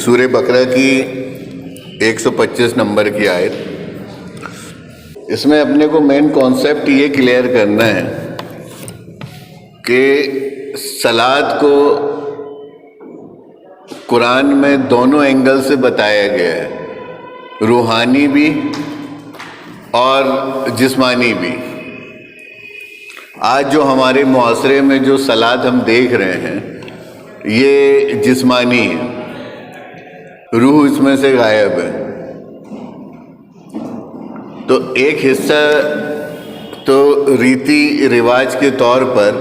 سورہ بقرہ کی 125 نمبر کی آیت. اس میں اپنے کو مین کانسیپٹ یہ کلیئر کرنا ہے کہ صلاۃ کو قرآن میں دونوں اینگل سے بتایا گیا ہے، روحانی بھی اور جسمانی بھی. آج جو ہمارے معاشرے میں جو صلاۃ ہم دیکھ رہے ہیں یہ جسمانی ہے، روح اس میں سے غائب ہے. تو ایک حصہ تو ریتی رواج کے طور پر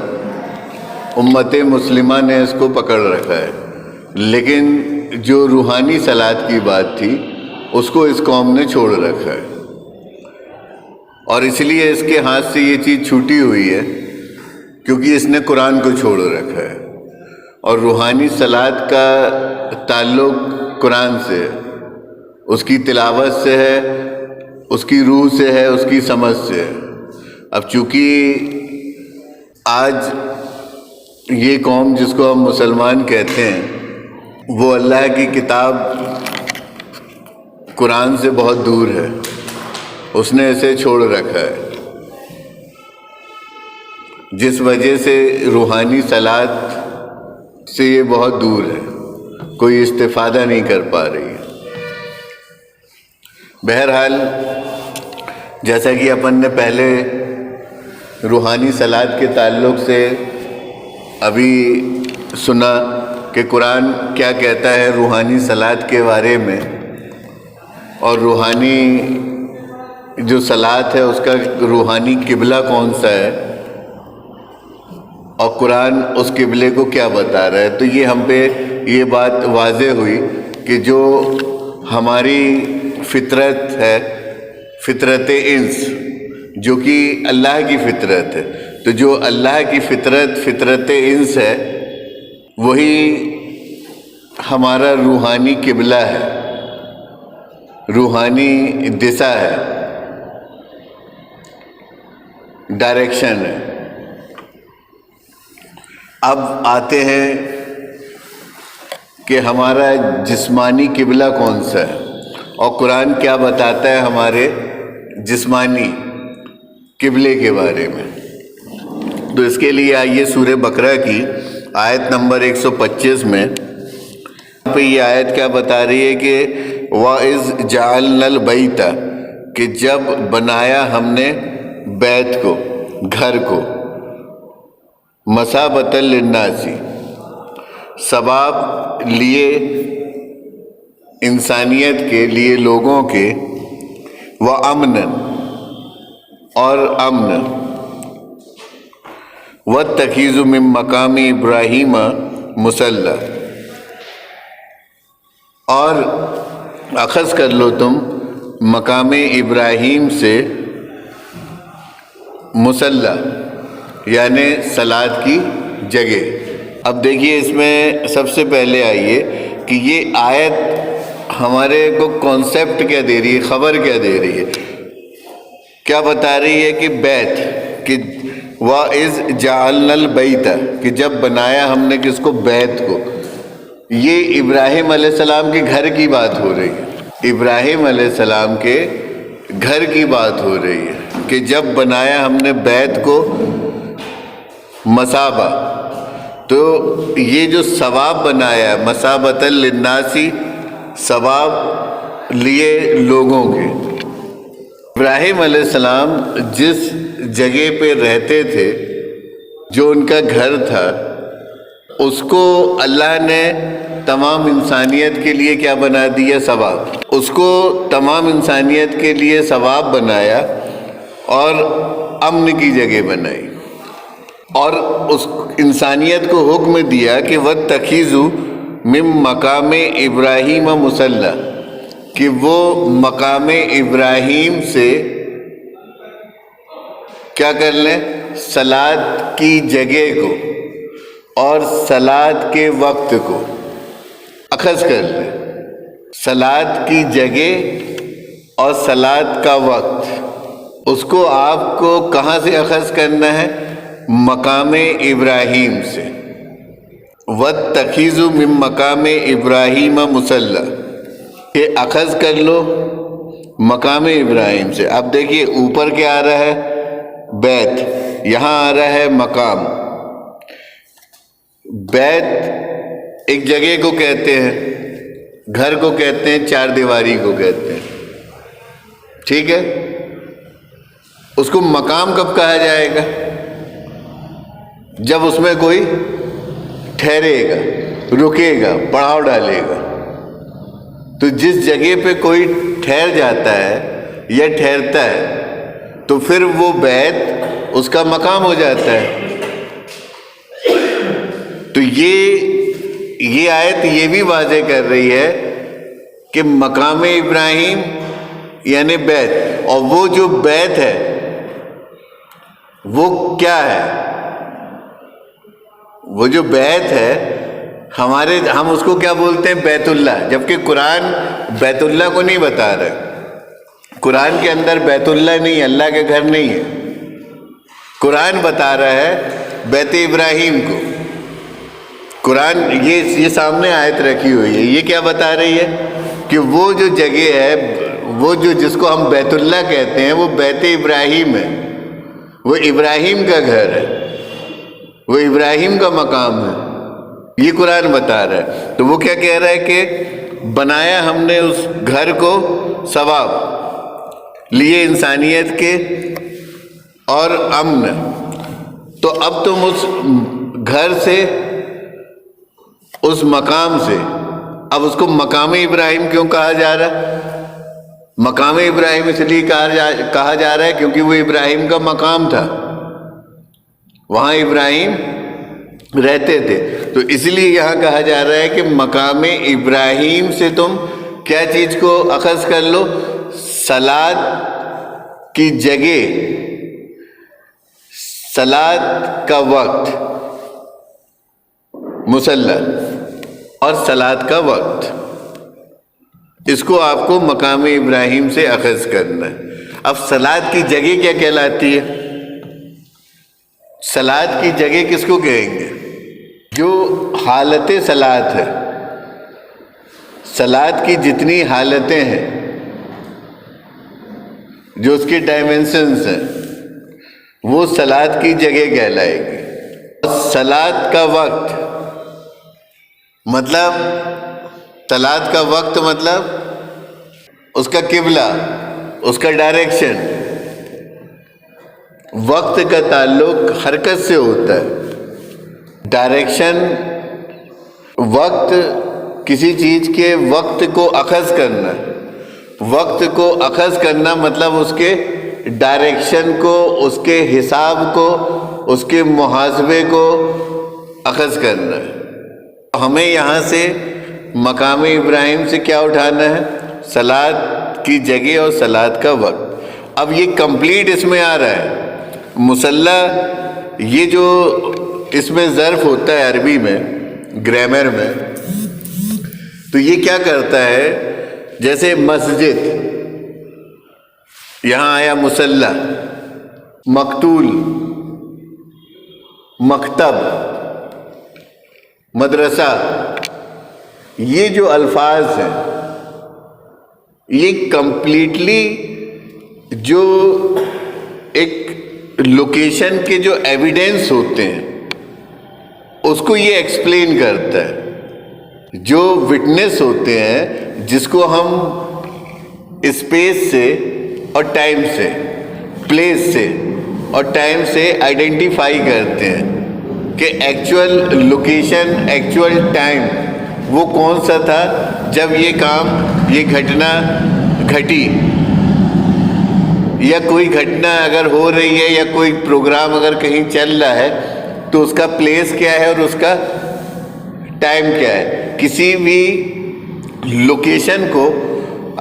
امت مسلمہ نے اس کو پکڑ رکھا ہے، لیکن جو روحانی صلاۃ کی بات تھی اس کو اس قوم نے چھوڑ رکھا ہے، اور اس لیے اس کے ہاتھ سے یہ چیز چھوٹی ہوئی ہے کیونکہ اس نے قرآن کو چھوڑ رکھا ہے. اور روحانی صلاۃ کا تعلق قرآن سے ہے، اس کی تلاوت سے ہے، اس کی روح سے ہے، اس کی سمجھ سے ہے. اب چونکہ آج یہ قوم جس کو ہم مسلمان کہتے ہیں وہ اللہ کی کتاب قرآن سے بہت دور ہے، اس نے اسے چھوڑ رکھا ہے، جس وجہ سے روحانی صلاۃ سے یہ بہت دور ہے، کوئی استفادہ نہیں کر پا رہی ہے. بہرحال جیسا کہ اپن نے پہلے روحانی صلاۃ کے تعلق سے ابھی سنا کہ قرآن کیا کہتا ہے روحانی صلاۃ کے بارے میں، اور روحانی جو صلاۃ ہے اس کا روحانی قبلہ کون سا ہے، اور قرآن اس قبلے کو کیا بتا رہا ہے. تو یہ ہم پہ یہ بات واضح ہوئی کہ جو ہماری فطرت ہے، فطرت انس، جو کہ اللہ کی فطرت ہے، تو جو اللہ کی فطرت انس ہے وہی ہمارا روحانی قبلہ ہے، روحانی دشا ہے، ڈائریکشن ہے. اب آتے ہیں کہ ہمارا جسمانی قبلہ کون سا ہے اور قرآن کیا بتاتا ہے ہمارے جسمانی قبلے کے بارے میں. تو اس کے لیے آئیے سورہ بقرہ کی آیت نمبر 125 میں پہ یہ آیت کیا بتا رہی ہے کہ وَإِذْ جَعَلْنَا الْبَيْتَ، کہ جب بنایا ہم نے بیت کو، گھر کو، مَثَابَةً لِلنَّاسِ، ثواب لیے انسانیت کے لیے، لوگوں کے، وَأَمْنًا، اور امن، وَاتَّخِذُوا مِن مَّقَامِ إِبْرَاهِيمَ مُصَلًّى، اور اخذ کر لو تم مقام ابراہیم سے مصلی، یعنی صلاۃ کی جگہ. اب دیکھیے اس میں سب سے پہلے آئیے کہ یہ آیت ہمارے کو کانسیپٹ کیا دے رہی ہے، خبر کیا دے رہی ہے، کیا بتا رہی ہے کہ بیت، کہ وَإِذْ جَعَلْنَا الْبَيْتَ، کہ جب بنایا ہم نے کس کو، بیت کو. یہ ابراہیم علیہ السلام کے گھر کی بات ہو رہی ہے، ابراہیم علیہ السلام کے گھر کی بات ہو رہی ہے کہ جب بنایا ہم نے بیت کو مثابہ. تو یہ جو ثواب بنایا مثابۃ للناس، ثواب لیے لوگوں کے. ابراہیم علیہ السلام جس جگہ پہ رہتے تھے، جو ان کا گھر تھا، اس کو اللہ نے تمام انسانیت کے لیے کیا بنا دیا، ثواب. اس کو تمام انسانیت کے لیے ثواب بنایا اور امن کی جگہ بنائی، اور اس انسانیت کو حکم دیا کہ وَاتَّخِذُوا مِن مَّقَامِ إِبْرَاهِيمَ مُصَلًّى، کہ وہ مقام ابراہیم سے کیا کر لیں، صلاۃ کی جگہ کو اور صلاۃ کے وقت کو اخذ کر لیں. صلاۃ کی جگہ اور صلاۃ کا وقت، اس کو آپ کو کہاں سے اخذ کرنا ہے، مقام ابراہیم سے. وَاتَّخِذُوا مِن مَقَامِ ابراہیم مُصَلَّى، کہ اخذ کر لو مقام ابراہیم سے. اب دیکھیے اوپر کیا آ رہا ہے؟ بیت. یہاں آ رہا ہے مقام. بیت ایک جگہ کو کہتے ہیں، گھر کو کہتے ہیں، چار دیواری کو کہتے ہیں. ٹھیک ہے؟ اس کو مقام کب کہا جائے گا؟ جب اس میں کوئی ٹھہرے گا، رکے گا، پڑاؤ ڈالے گا. تو جس جگہ پہ کوئی ٹھہر جاتا ہے یا ٹھہرتا ہے تو پھر وہ بیت اس کا مقام ہو جاتا ہے. تو یہ آیت یہ بھی واضح کر رہی ہے کہ مقام ابراہیم یعنی بیت. اور وہ جو بیت ہے وہ کیا ہے؟ وہ جو بیت ہے ہم اس کو کیا بولتے ہیں؟ بیت اللہ. جبکہ قرآن بیت اللہ کو نہیں بتا رہا. قرآن کے اندر بیت اللہ نہیں، اللہ کے گھر نہیں ہے. قرآن بتا رہا ہے بیت ابراہیم کو. قرآن یہ سامنے آیت رکھی ہوئی ہے. یہ کیا بتا رہی ہے؟ کہ وہ جو جگہ ہے، وہ جس کو ہم بیت اللہ کہتے ہیں، وہ بیت ابراہیم ہے. وہ ابراہیم کا گھر ہے، وہ ابراہیم کا مقام ہے. یہ قرآن بتا رہا ہے. تو وہ کیا کہہ رہا ہے کہ بنایا ہم نے اس گھر کو ثواب لیے انسانیت کے اور امن. تو اب تم اس گھر سے، اس مقام سے، اب اس کو مقام ابراہیم کیوں کہا جا رہا ہے؟ مقام ابراہیم اس لیے کہا جا رہا ہے کیونکہ وہ ابراہیم کا مقام تھا، وہاں ابراہیم رہتے تھے. تو اس لیے یہاں کہا جا رہا ہے کہ مقام ابراہیم سے تم کیا چیز کو اخذ کر لو؟ صلاۃ کی جگہ، صلاۃ کا وقت، مصلی اور صلاۃ کا وقت، اس کو آپ کو مقام ابراہیم سے اخذ کرنا ہے. اب صلاۃ کی جگہ کیا کہلاتی ہے؟ صلاۃ کی جگہ کس کو کہیں گے؟ جو حالت صلاۃ ہے، صلاۃ کی جتنی حالتیں ہیں، جو اس کے ڈائمینشنز ہیں، وہ صلاۃ کی جگہ کہلائے گی. صلاۃ کا وقت مطلب، صلاۃ کا وقت مطلب اس کا قبلہ، اس کا ڈائریکشن. وقت کا تعلق حرکت سے ہوتا ہے. ڈائریکشن، وقت، کسی چیز کے وقت کو اخذ کرنا. وقت کو اخذ کرنا مطلب اس کے ڈائریکشن کو، اس کے حساب کو، اس کے محاسبے کو اخذ کرنا ہے. ہمیں یہاں سے مقام ابراہیم سے کیا اٹھانا ہے؟ صلاۃ کی جگہ اور صلاۃ کا وقت. اب یہ کمپلیٹ اس میں آ رہا ہے. مصلی یہ جو اس میں ظرف ہوتا ہے عربی میں، گرامر میں، تو یہ کیا کرتا ہے؟ جیسے مسجد، یہاں آیا مصلی، مقتول، مکتب، مدرسہ. یہ جو الفاظ ہیں یہ کمپلیٹلی جو ایک لوکیشن کے جو ایویڈنس ہوتے ہیں اس کو یہ ایکسپلین کرتا ہے. جو وٹنس ہوتے ہیں جس کو ہم اسپیس سے اور ٹائم سے، پلیس سے اور ٹائم سے آئیڈینٹیفائی کرتے ہیں کہ ایکچوئل لوکیشن، ایکچوئل ٹائم وہ کون سا تھا جب یہ کام، یہ گھٹنا گھٹی، یا کوئی گھٹنا اگر ہو رہی ہے یا کوئی پروگرام اگر کہیں چل رہا ہے تو اس کا پلیس کیا ہے اور اس کا ٹائم کیا ہے. کسی بھی لوکیشن کو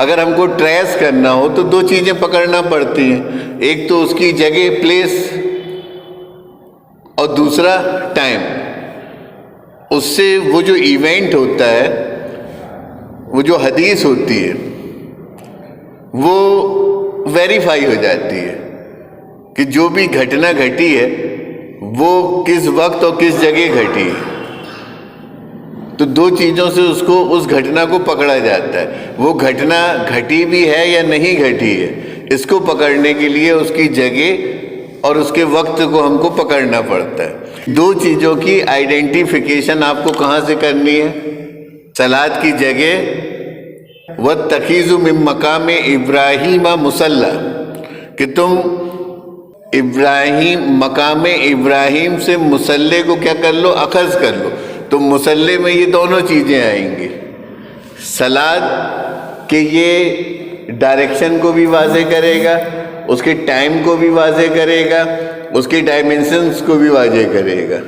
اگر ہم کو ٹریس کرنا ہو تو دو چیزیں پکڑنا پڑتی ہیں. ایک تو اس کی جگہ، پلیس، اور دوسرا ٹائم. اس سے وہ جو ایونٹ ہوتا ہے، وہ جو حدیث ہوتی ہے، وہ ویریفائی ہو جاتی ہے کہ جو بھی گھٹنا گھٹی ہے وہ کس وقت اور کس جگہ گھٹی ہے. تو دو چیزوں سے اس گھٹنا کو پکڑا جاتا ہے. وہ گھٹنا گھٹی بھی ہے یا نہیں گھٹی ہے، اس کو پکڑنے کے لیے اس کی جگہ اور اس کے وقت کو ہم کو پکڑنا پڑتا ہے. دو چیزوں کی آئیڈینٹیفیکیشن آپ کو کہاں سے کرنی ہے؟ صلاۃ کی جگہ، وَاتَّخِذُوا مِن مَقَامِ إِبْرَاهِيمَ مُصَلًّى، کہ تم مقام ابراہیم سے مصلی کو کیا کر لو؟ اخذ کر لو. تو مصلی میں یہ دونوں چیزیں آئیں گی، صلاۃ کہ یہ ڈائریکشن کو بھی واضح کرے گا، اس کے ٹائم کو بھی واضح کرے گا، اس کے ڈائمنشنز کو بھی واضح کرے گا.